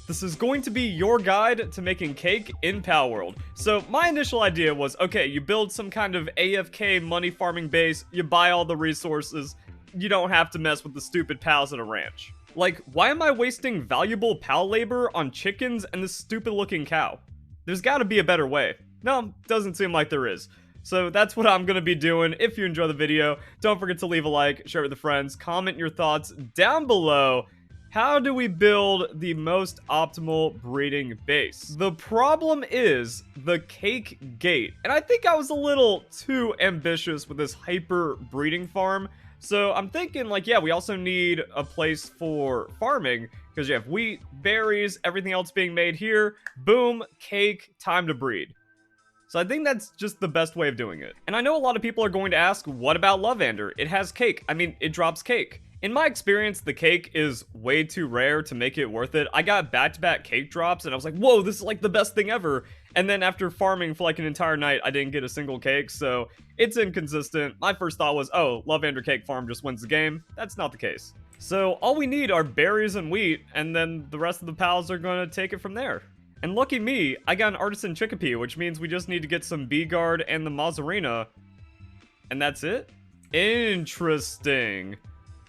This is going to be your guide to making cake in Palworld. So my initial idea was, okay, you build some kind of AFK money farming base, you buy all the resources, you don't have to mess with the stupid pals at a ranch. Like, why am I wasting valuable pal labor on chickens and this stupid looking cow? There's gotta be a better way. No, doesn't seem like there is. So that's what I'm gonna be doing. If you enjoy the video, don't forget to leave a like, share it with friends, comment your thoughts down below. How do we build the most optimal breeding base? The problem is the cake gate. And I think I was a little too ambitious with this hyper breeding farm. So I'm thinking like, yeah, we also need a place for farming because you have wheat, berries, everything else being made here. Boom, cake, time to breed. So I think that's just the best way of doing it. And I know a lot of people are going to ask, what about Lovander? It has cake. I mean, it drops cake. In my experience, the cake is way too rare to make it worth it. I got back-to-back cake drops, and I was like, whoa, this is like the best thing ever. And then after farming for like an entire night, I didn't get a single cake, so it's inconsistent. My first thought was, oh, Lovander Cake Farm just wins the game. That's not the case. So all we need are berries and wheat, and then the rest of the pals are going to take it from there. And lucky me, I got an Artisan Chickpea, which means we just need to get some Bee Guard and the Mazzarina. And that's it? Interesting.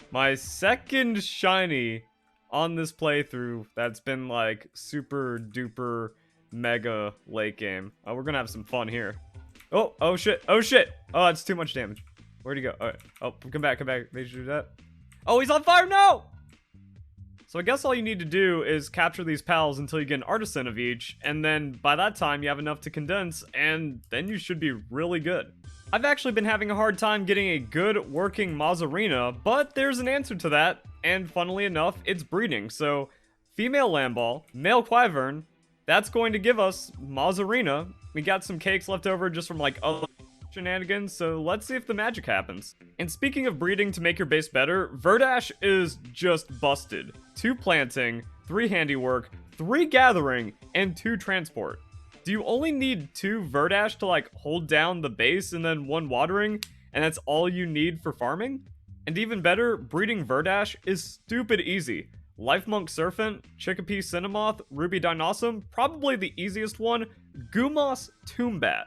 My second shiny on this playthrough that's been like super duper mega late game. Oh, we're gonna have some fun here. Oh shit, oh shit. Oh, that's too much damage. Where'd he go? All right. Oh, come back. Made you do that. Oh, he's on fire, no! So I guess all you need to do is capture these pals until you get an artisan of each, and then by that time you have enough to condense, and then you should be really good. I've actually been having a hard time getting a good working Mazzarina, but there's an answer to that, and funnily enough, it's breeding. So, female Lamball, male Wyvern, that's going to give us Mazzarina. We got some cakes left over just from like other shenanigans, so let's see if the magic happens. And speaking of breeding to make your base better, Verdash is just busted. 2 planting, 3 handiwork, 3 gathering, and 2 transport. Do you only need 2 Verdash to like hold down the base and then 1 watering, and that's all you need for farming? And even better, breeding Verdash is stupid easy. Life Monk Serpent, Chickpea Cinnamoth, Ruby Dinossum, probably the easiest one, Gumos Toombat.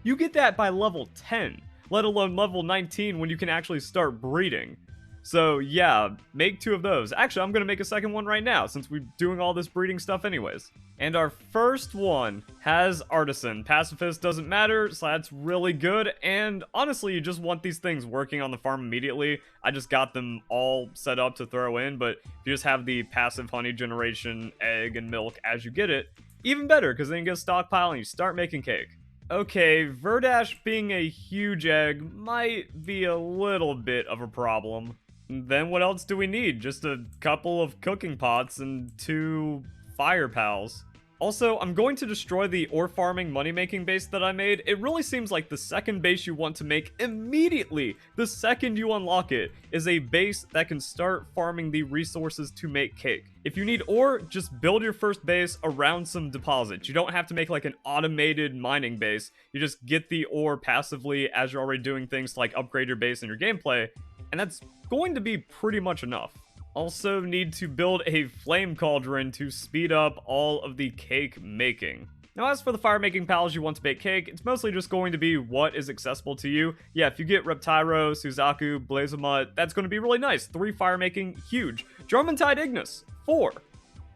You get that by level 10, let alone level 19 when you can actually start breeding. So yeah, make 2 of those. Actually, I'm gonna make a second one right now since we're doing all this breeding stuff anyways. And our first one has Artisan. Pacifist doesn't matter, so that's really good. And honestly, you just want these things working on the farm immediately. I just got them all set up to throw in, but if you just have the passive honey generation, egg, and milk as you get it, even better, because then you get a stockpile and you start making cake. Okay, Verdash being a huge egg might be a little bit of a problem. Then what else do we need? Just a couple of cooking pots and 2 fire pals. Also, I'm going to destroy the ore farming money-making base that I made. It really seems like the second base you want to make immediately, the second you unlock it, is a base that can start farming the resources to make cake. If you need ore, just build your first base around some deposits. You don't have to make like an automated mining base. You just get the ore passively as you're already doing things to like upgrade your base and your gameplay, and that's going to be pretty much enough. Also need to build a flame cauldron to speed up all of the cake making. Now as for the fire making pals you want to bake cake, it's mostly just going to be what is accessible to you. Yeah, if you get Reptyro, Suzaku, Blazamut, that's going to be really nice. 3 fire making, huge. Jormuntide Ignis, 4.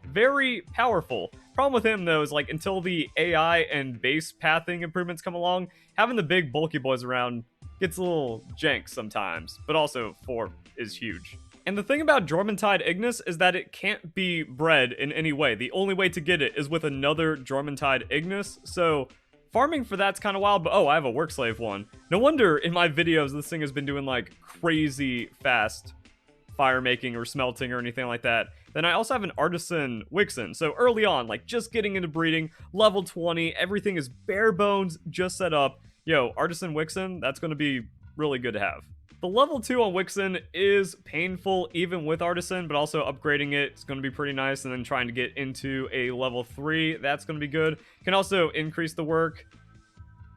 Very powerful. Problem with him though is like until the AI and base pathing improvements come along, having the big bulky boys around gets a little jank sometimes, but also 4 is huge. And the thing about Jormuntide Ignis is that it can't be bred in any way. The only way to get it is with another Jormuntide Ignis, so farming for that's kind of wild, but oh, I have a work slave one. No wonder in my videos this thing has been doing like crazy fast fire making or smelting or anything like that. Then I also have an Artisan Wixen, so early on, like just getting into breeding, level 20, everything is bare bones, just set up. Yo, Artisan Wixen, that's going to be really good to have. The level 2 on Wixen is painful even with Artisan, but also upgrading it is going to be pretty nice, and then trying to get into a level 3, that's going to be good. Can also increase the work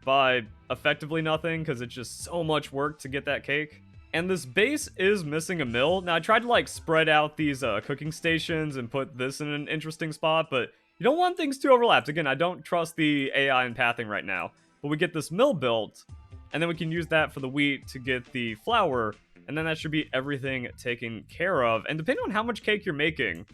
by effectively nothing, because it's just so much work to get that cake. And this base is missing a mill. Now, I tried to, like, spread out these cooking stations and put this in an interesting spot, but you don't want things to overlap. Again, I don't trust the AI in pathing right now. But we get this mill built, and then we can use that for the wheat to get the flour, and then that should be everything taken care of. And depending on how much cake you're making,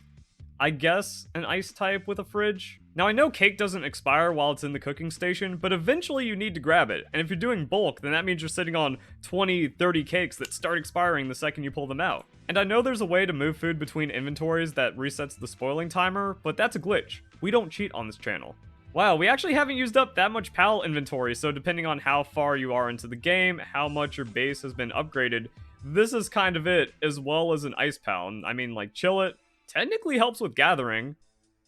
I guess an ice type with a fridge. Now, I know cake doesn't expire while it's in the cooking station, but eventually you need to grab it. And if you're doing bulk, then that means you're sitting on 20, 30 cakes that start expiring the second you pull them out. And I know there's a way to move food between inventories that resets the spoiling timer, but that's a glitch. We don't cheat on this channel. Wow, we actually haven't used up that much PAL inventory, so depending on how far you are into the game, how much your base has been upgraded, this is kind of it, as well as an ice PAL. I mean, like, chill it technically helps with gathering.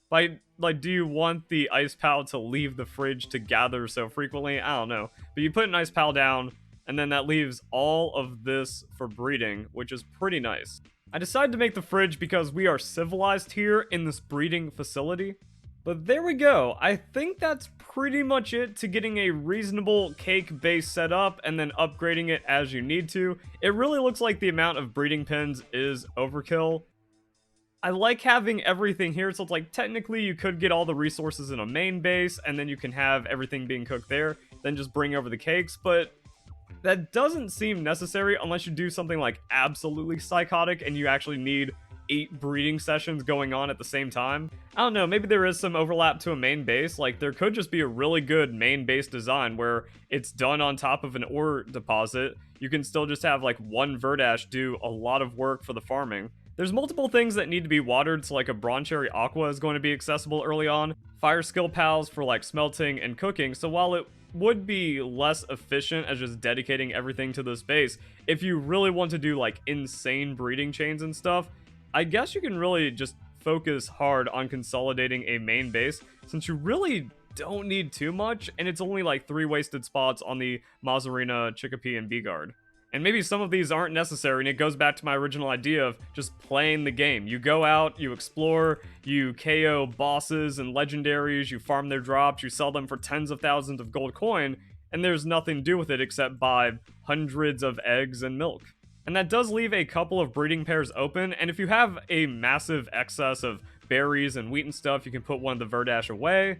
Like, do you want the ice PAL to leave the fridge to gather so frequently? I don't know. But you put an ice PAL down, and then that leaves all of this for breeding, which is pretty nice. I decided to make the fridge because we are civilized here in this breeding facility. But there we go. I think that's pretty much it to getting a reasonable cake base set up and then upgrading it as you need to. It really looks like the amount of breeding pens is overkill. I like having everything here, so it's like technically you could get all the resources in a main base and then you can have everything being cooked there, then just bring over the cakes, but that doesn't seem necessary unless you do something like absolutely psychotic and you actually need 8 breeding sessions going on at the same time. I don't know, maybe there is some overlap to a main base. Like, there could just be a really good main base design where it's done on top of an ore deposit. You can still just have like one Verdash do a lot of work for the farming. There's multiple things that need to be watered, so like a Broncherry Aqua is going to be accessible early on. Fire skill pals for like smelting and cooking, so while it would be less efficient as just dedicating everything to this base, if you really want to do like insane breeding chains and stuff, I guess you can really just focus hard on consolidating a main base, since you really don't need too much, and it's only like 3 wasted spots on the Mazarina, Chicopee, and Beegard. And maybe some of these aren't necessary, and it goes back to my original idea of just playing the game. You go out, you explore, you KO bosses and legendaries, you farm their drops, you sell them for tens of thousands of gold coin, and there's nothing to do with it except buy hundreds of eggs and milk. And that does leave a couple of breeding pairs open, and if you have a massive excess of berries and wheat and stuff, you can put one of the Verdash away.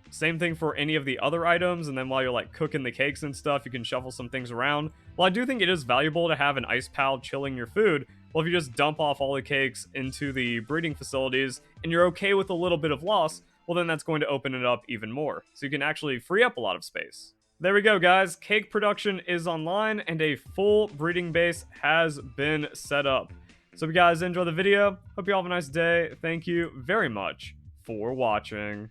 Same thing for any of the other items, and then while you're like cooking the cakes and stuff, you can shuffle some things around. Well, I do think it is valuable to have an ice pal chilling your food. Well, if you just dump off all the cakes into the breeding facilities and you're okay with a little bit of loss, well then that's going to open it up even more. So you can actually free up a lot of space. There we go, guys. Cake production is online and a full breeding base has been set up. So if you guys enjoy the video, hope you all have a nice day. Thank you very much for watching.